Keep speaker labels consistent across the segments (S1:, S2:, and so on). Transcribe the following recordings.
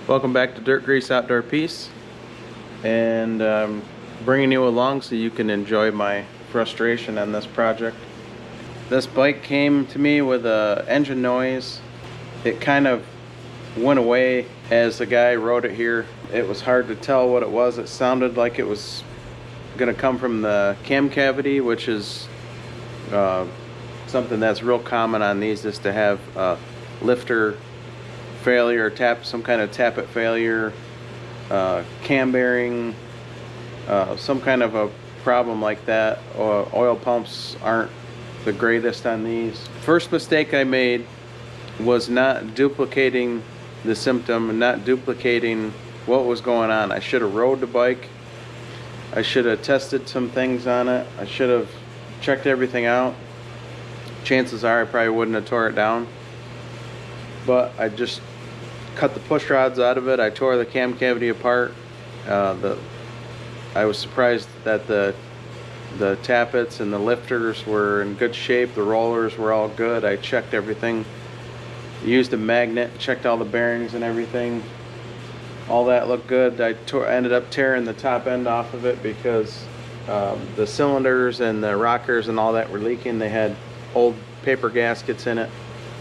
S1: Welcome back to Dirt Grease Outdoor Peace, and bringing you along so you can enjoy my frustration on this project. This bike came to me with a engine noise. It kind of went away as the guy rode it here. It was hard to tell what it was. It sounded like it was going to come from the cam cavity, which is something that's real common on these, is to have lifter failure, some kind of tappet failure, cam bearing, some kind of a problem like that. Oil pumps aren't the greatest on these. First mistake I made was not duplicating the symptom and not duplicating what was going on. I should have rode the bike. I should have tested some things on it. I should have checked everything out. Chances are I probably wouldn't have tore it down, but I just cut the push rods out of it. I tore the cam cavity apart. I was surprised that the tappets and the lifters were in good shape. The rollers were all good. I checked everything. Used a magnet, checked all the bearings and everything. All that looked good. I ended up tearing the top end off of it because the cylinders and the rockers and all that were leaking. They had old paper gaskets in it.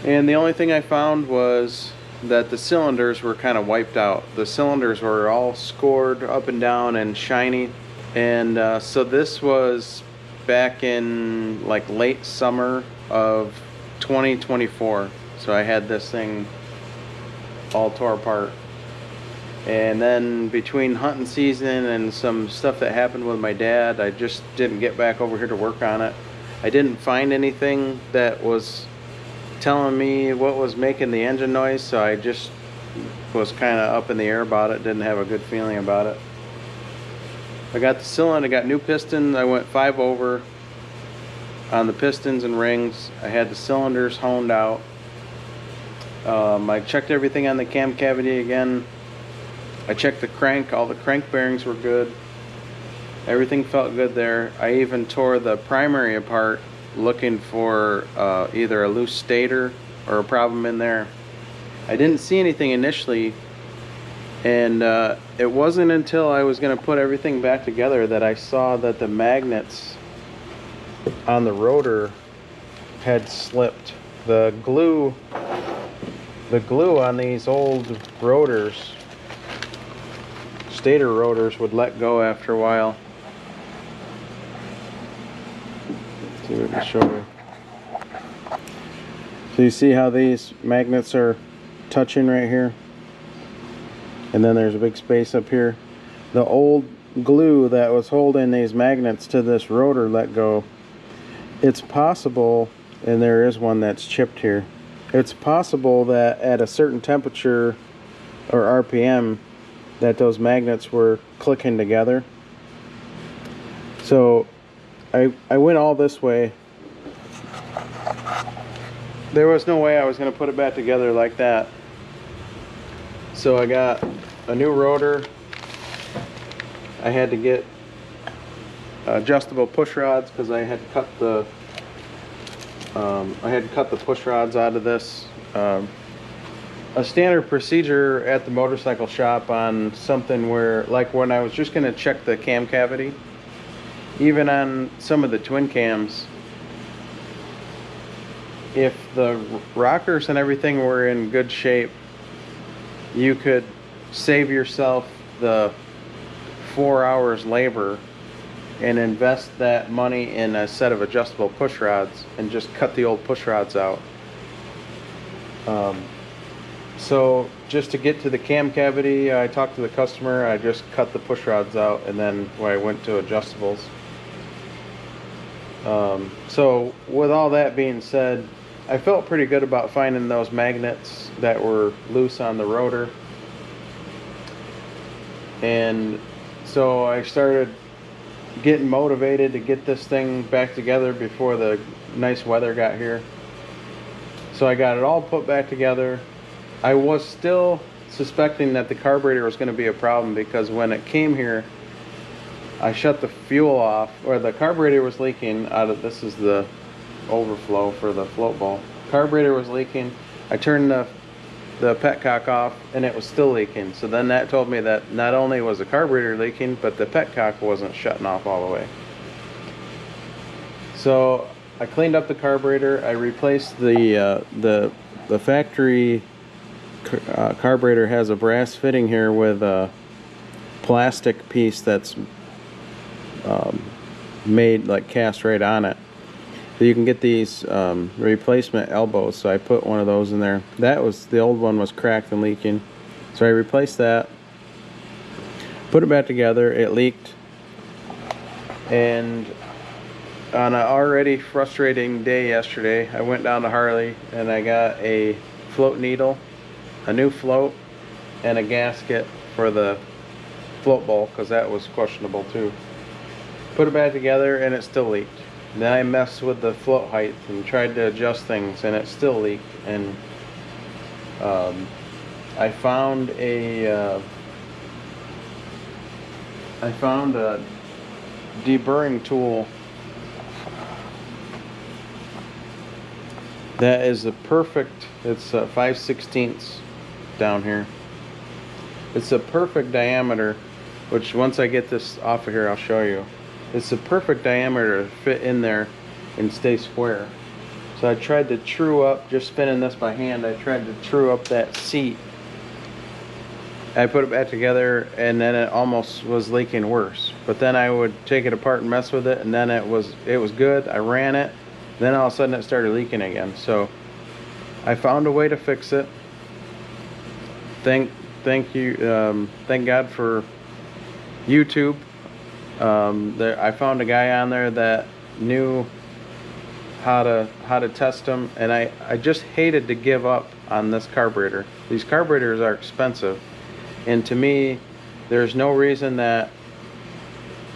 S1: And the only thing I found was that the cylinders were kind of wiped out. The cylinders were all scored up and down and shiny. And so this was back in like late summer of 2024. So I had this thing all tore apart. And then between hunting season and some stuff that happened with my dad, I just didn't get back over here to work on it. I didn't find anything that was telling me what was making the engine noise, so I just was kind of up in the air about it. Didn't have a good feeling about it. I got the cylinder, I got new pistons. I went 5 over on the pistons and rings. I had the cylinders honed out. I checked everything on the cam cavity again. I checked the crank. All the crank bearings were good. Everything felt good there. I even tore the primary apart looking for either a loose stator or a problem in there. I didn't see anything initially, and it wasn't until I was going to put everything back together that I saw that the magnets on the rotor had slipped. The glue on these old rotors, stator rotors, would let go after a while. See what I can show you. So you see how these magnets are touching right here, and then there's a big space up here. The old glue that was holding these magnets to this rotor let go. It's possible, and there is one that's chipped here, it's possible that at a certain temperature or RPM that those magnets were clicking together. So I went all this way. There was no way I was going to put it back together like that. So I got a new rotor. I had to get adjustable push rods because I had cut the push rods out of this. A standard procedure at the motorcycle shop on something where, like when I was just going to check the cam cavity, even on some of the twin cams, if the rockers and everything were in good shape, you could save yourself the 4 hours labor and invest that money in a set of adjustable push rods and just cut the old push rods out. So just to get to the cam cavity, I talked to the customer, I just cut the push rods out, and then when I went to adjustables. So with all that being said, I felt pretty good about finding those magnets that were loose on the rotor. And so I started getting motivated to get this thing back together before the nice weather got here. So I got it all put back together. I was still suspecting that the carburetor was going to be a problem because when it came here, I shut the fuel off, or the carburetor was leaking out of, this is the overflow for the float ball. Carburetor was leaking. I turned the the petcock off, and it was still leaking. So then that told me that not only was the carburetor leaking, but the petcock wasn't shutting off all the way. So I cleaned up the carburetor. I replaced the factory carburetor has a brass fitting here with a plastic piece that's made like cast right on it. So you can get these replacement elbows. So I put one of those in there. That was, the old one was cracked and leaking. So I replaced that, put it back together. It leaked, and on an already frustrating day yesterday, I went down to Harley and I got a float needle, a new float, and a gasket for the float bowl, because that was questionable too. Put it back together and it still leaked. Then I messed with the float height and tried to adjust things, and it still leaked. And I found a deburring tool that is the perfect, it's 5/16 down here. It's a perfect diameter, which once I get this off of here I'll show you. It's the perfect diameter to fit in there and stay square. So I tried to true up, just spinning this by hand, I tried to true up that seat. I put it back together, and then it almost was leaking worse. But then I would take it apart and mess with it, and then it was good. I ran it, then all of a sudden it started leaking again. So I found a way to fix it. Thank God for YouTube. I found a guy on there that knew how to test them, and I just hated to give up on this carburetor. These carburetors are expensive, and to me there's no reason that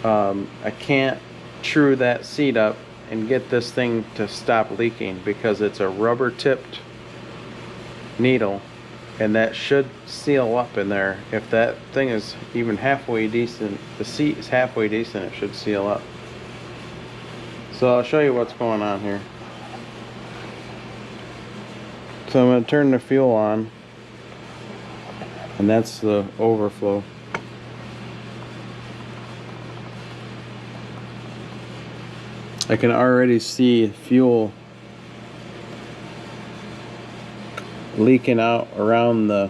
S1: I can't true that seat up and get this thing to stop leaking, because it's a rubber tipped needle, and that should seal up in there. If that thing is even halfway decent, the seat is halfway decent, it should seal up. So I'll show you what's going on here. So I'm going to turn the fuel on, and that's the overflow. I can already see fuel leaking out around the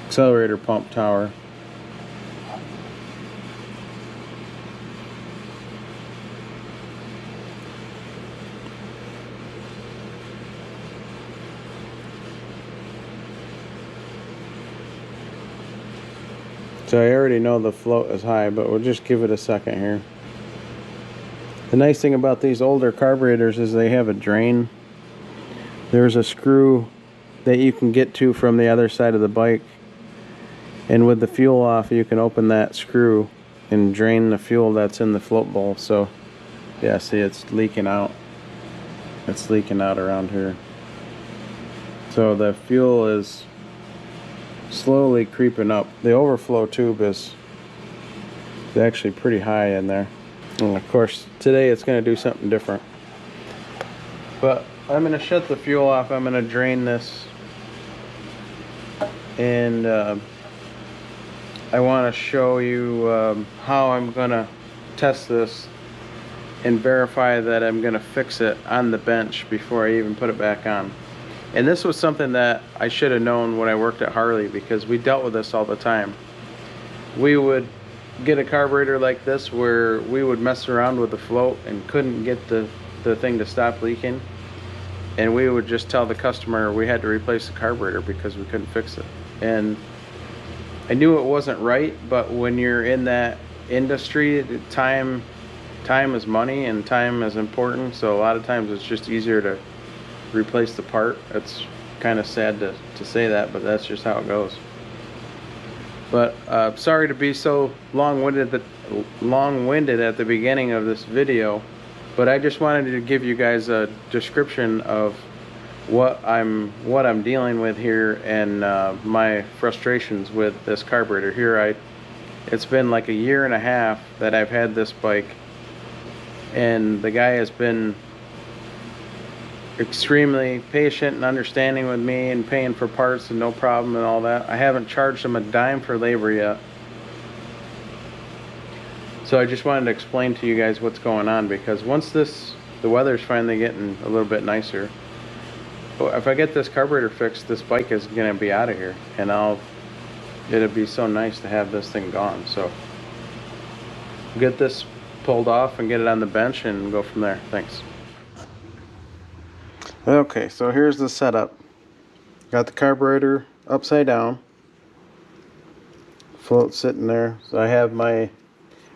S1: accelerator pump tower. So I already know the float is high, but we'll just give it a second here. The nice thing about these older carburetors is they have a drain. There's a screw that you can get to from the other side of the bike, and with the fuel off you can open that screw and drain the fuel that's in the float bowl. So yeah, see, it's leaking out. It's leaking out around here. So the fuel is slowly creeping up. The overflow tube is actually pretty high in there, and of course today it's going to do something different. But I'm going to shut the fuel off. I'm going to drain this, and I want to show you how I'm going to test this and verify that I'm going to fix it on the bench before I even put it back on. And this was something that I should have known when I worked at Harley, because we dealt with this all the time. We would get a carburetor like this where we would mess around with the float and couldn't get the thing to stop leaking, and we would just tell the customer we had to replace the carburetor because we couldn't fix it. And I knew it wasn't right, but when you're in that industry, time is money, and time is important. So a lot of times it's just easier to replace the part. It's kind of sad to say that, but that's just how it goes. But sorry to be so long-winded at the beginning of this video, but I just wanted to give you guys a description of what I'm dealing with here, and my frustrations with this carburetor here. It's been like a year and a half that I've had this bike, and the guy has been extremely patient and understanding with me and paying for parts and no problem and all that. I haven't charged them a dime for labor yet. So I just wanted to explain to you guys what's going on, because once the weather's finally getting a little bit nicer, if I get this carburetor fixed, this bike is gonna be out of here, and it'll be so nice to have this thing gone. So get this pulled off and get it on the bench and go from there. Thanks. Okay, so here's the setup. Got the carburetor upside down, float sitting there. So I have my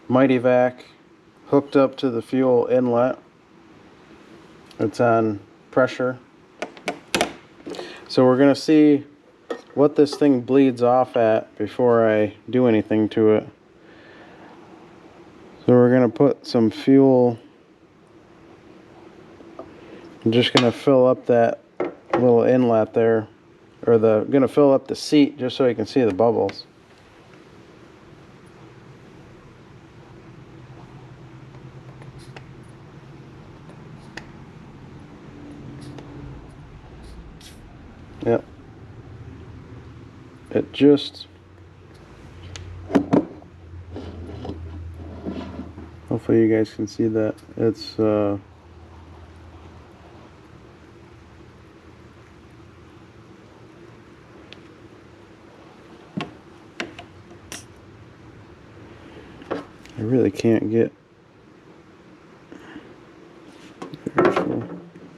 S1: Mighty Vac hooked up to the fuel inlet. It's on pressure. So we're gonna see what this thing bleeds off at before I do anything to it. So we're gonna put some fuel. I'm just gonna fill up that little inlet there, or gonna fill up the seat just so you can see the bubbles. Yep. It just, hopefully you guys can see that. It's I really can't get,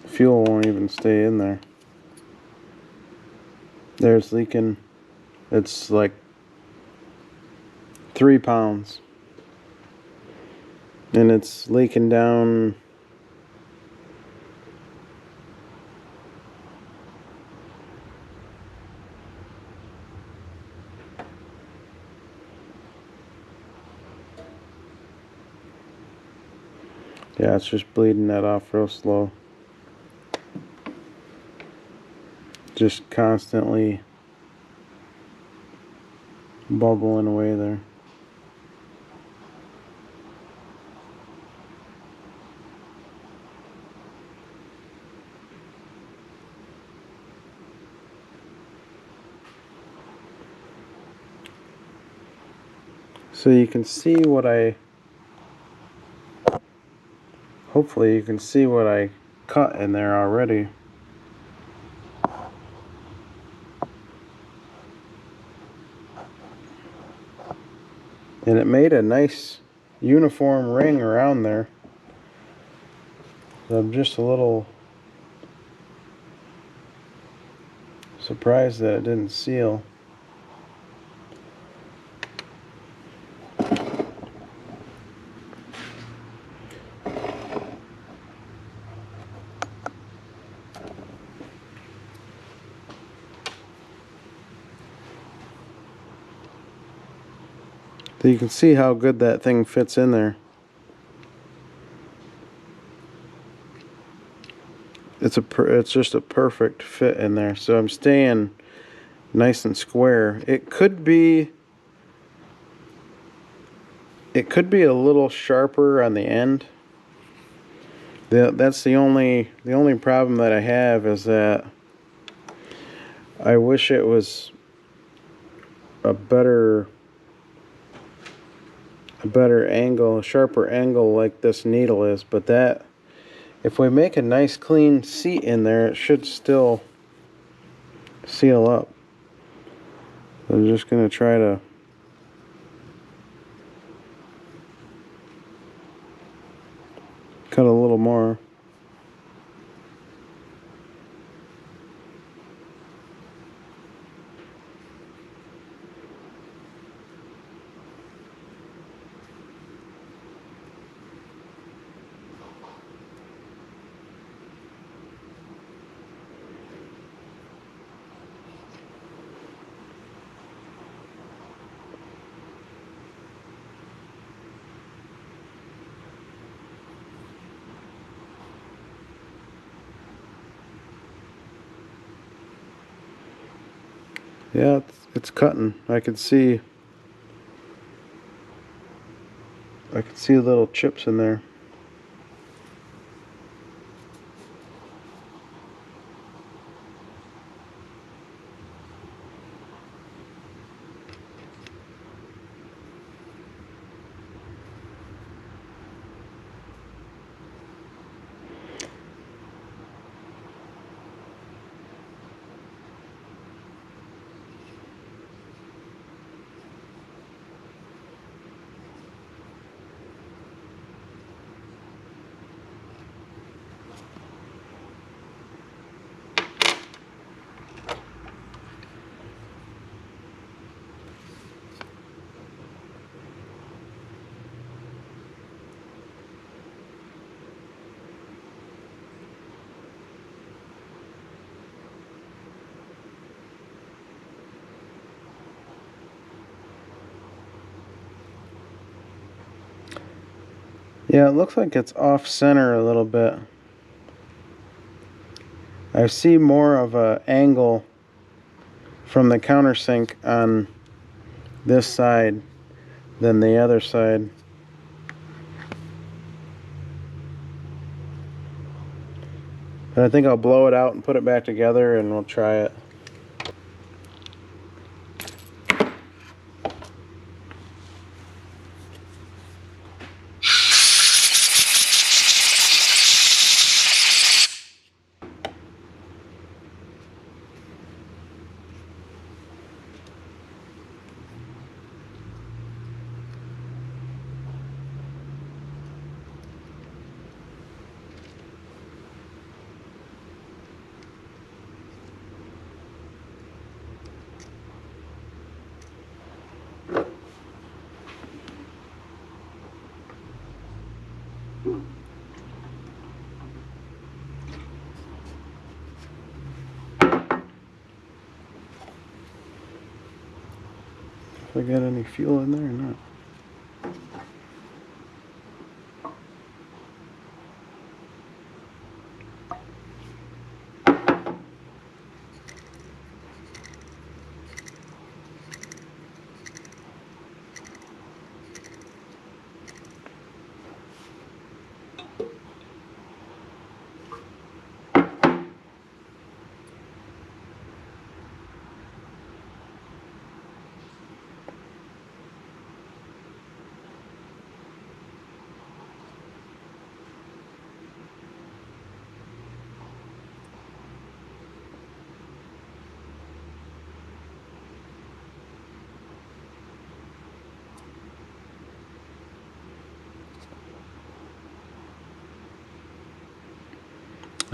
S1: fuel won't even stay in there. There's leaking. It's like 3 pounds, and it's leaking down. Yeah, it's just bleeding that off real slow. Just constantly bubbling away there. So you can see what hopefully you can see what I cut in there already. And it made a nice uniform ring around there. So I'm just a little surprised that it didn't seal. So you can see how good that thing fits in there. It's just a perfect fit in there. So I'm staying nice and square. It could be a little sharper on the end. That's the only problem that I have, is that I wish it was a better angle, a sharper angle like this needle is, but that, if we make a nice clean seat in there, it should still seal up. So I'm just going to try to cut a little more. Yeah, it's cutting. I can see little chips in there. Yeah, it looks like it's off center a little bit. I see more of a angle from the countersink on this side than the other side. But I think I'll blow it out and put it back together and we'll try it. If I got any fuel in there or not.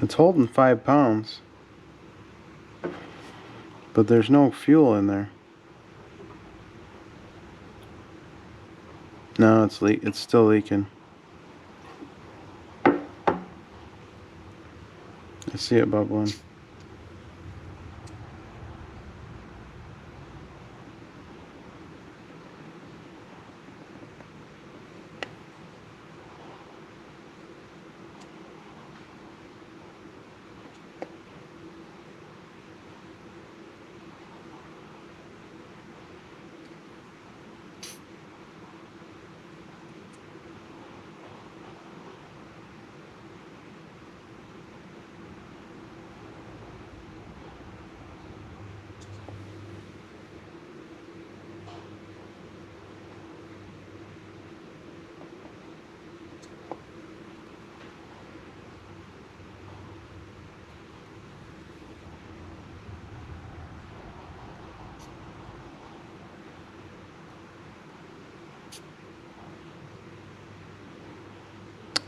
S1: It's holding 5 pounds, but there's no fuel in there. No, it's still leaking. I see it bubbling.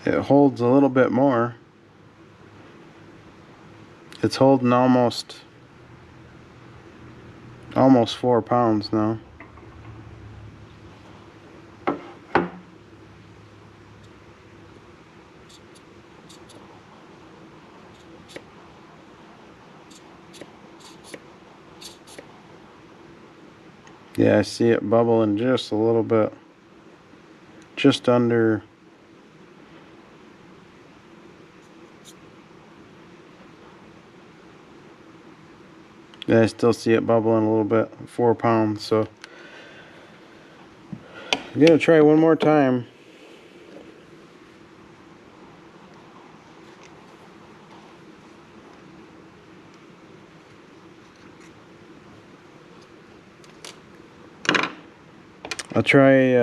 S1: It holds a little bit more. It's holding almost 4 pounds now. Yeah, I see it bubbling just a little bit. Just under. Yeah, I still see it bubbling a little bit. 4 pounds, so I'm gonna try one more time. I'll try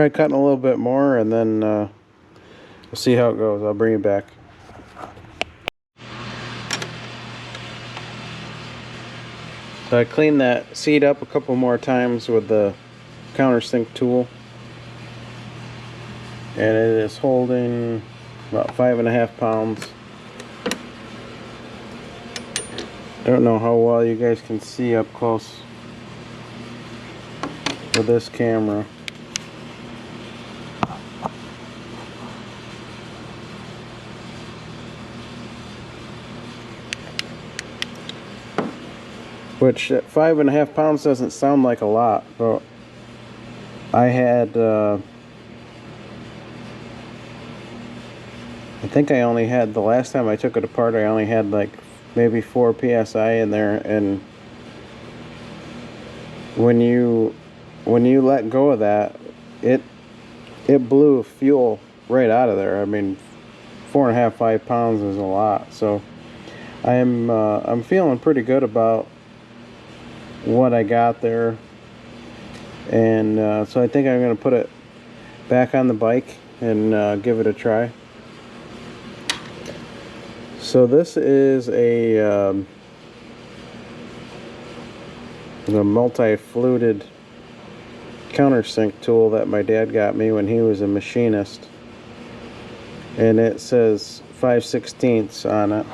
S1: cutting a little bit more, and then we'll see how it goes. I'll bring it back. So I cleaned that seat up a couple more times with the countersink tool, and it is holding about 5.5 pounds. I don't know how well you guys can see up close with this camera. Which at 5.5 pounds doesn't sound like a lot, but I had I think I only had, the last time I took it apart, I only had like maybe 4 psi in there, and when you let go of that, it blew fuel right out of there. I mean, 4.5, 5 pounds is a lot. So I'm feeling pretty good about what I got there, and so I think I'm going to put it back on the bike and give it a try. So this is a multi-fluted countersink tool that my dad got me when he was a machinist, and it says 5/16 on it,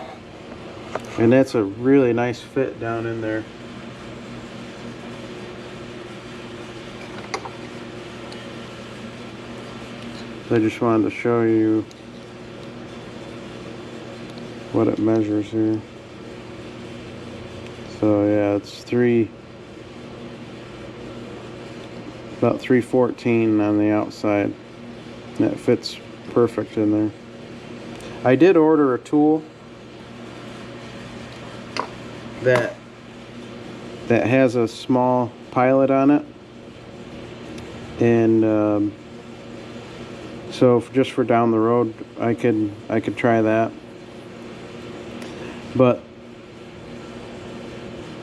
S1: and that's a really nice fit down in there. So I just wanted to show you what it measures here. So yeah, it's about 314 on the outside. That fits perfect in there. I did order a tool that has a small pilot on it, and so just for down the road, I could try that. But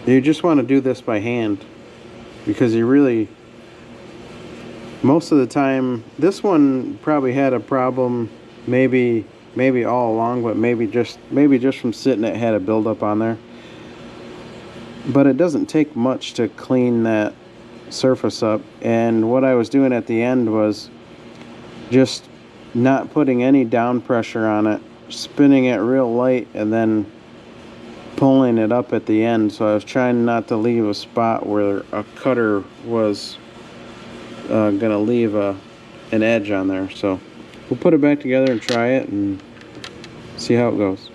S1: you just want to do this by hand, because you really, most of the time, this one probably had a problem, maybe all along, but maybe just from sitting it had a buildup on there. But it doesn't take much to clean that surface up, and what I was doing at the end was just not putting any down pressure on it, spinning it real light, and then pulling it up at the end. So I was trying not to leave a spot where a cutter was gonna leave an edge on there. So we'll put it back together and try it and see how it goes.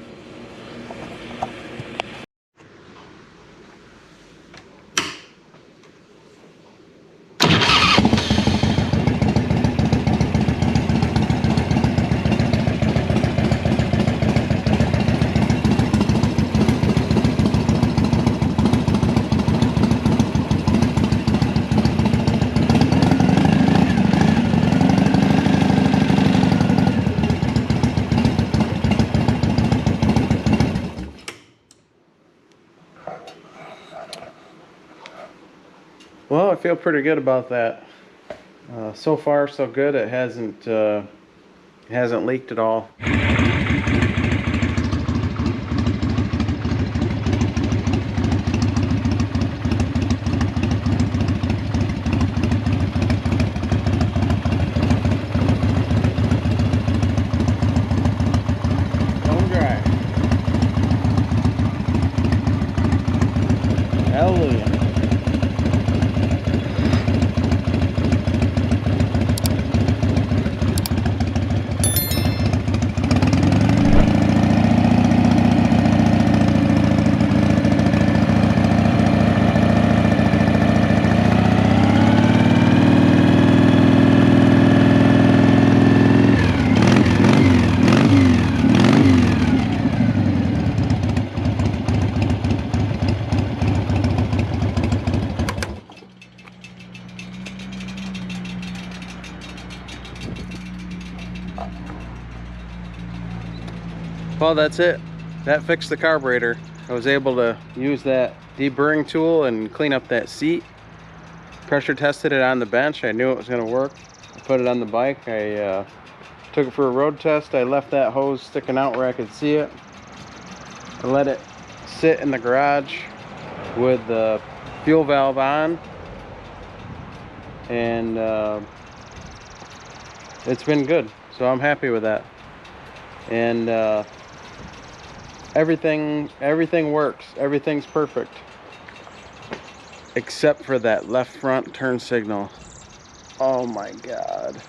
S1: Well, I feel pretty good about that. So far, so good. It hasn't leaked at all. Bone dry. Hallelujah. Well, that's it. That fixed the carburetor. I was able to use that deburring tool and clean up that seat. Pressure tested it on the bench. I knew it was going to work. I put it on the bike. I took it for a road test. I left that hose sticking out where I could see it. I let it sit in the garage with the fuel valve on, and it's been good. So I'm happy with that. And everything works. Everything's perfect, except for that left front turn signal. Oh my God.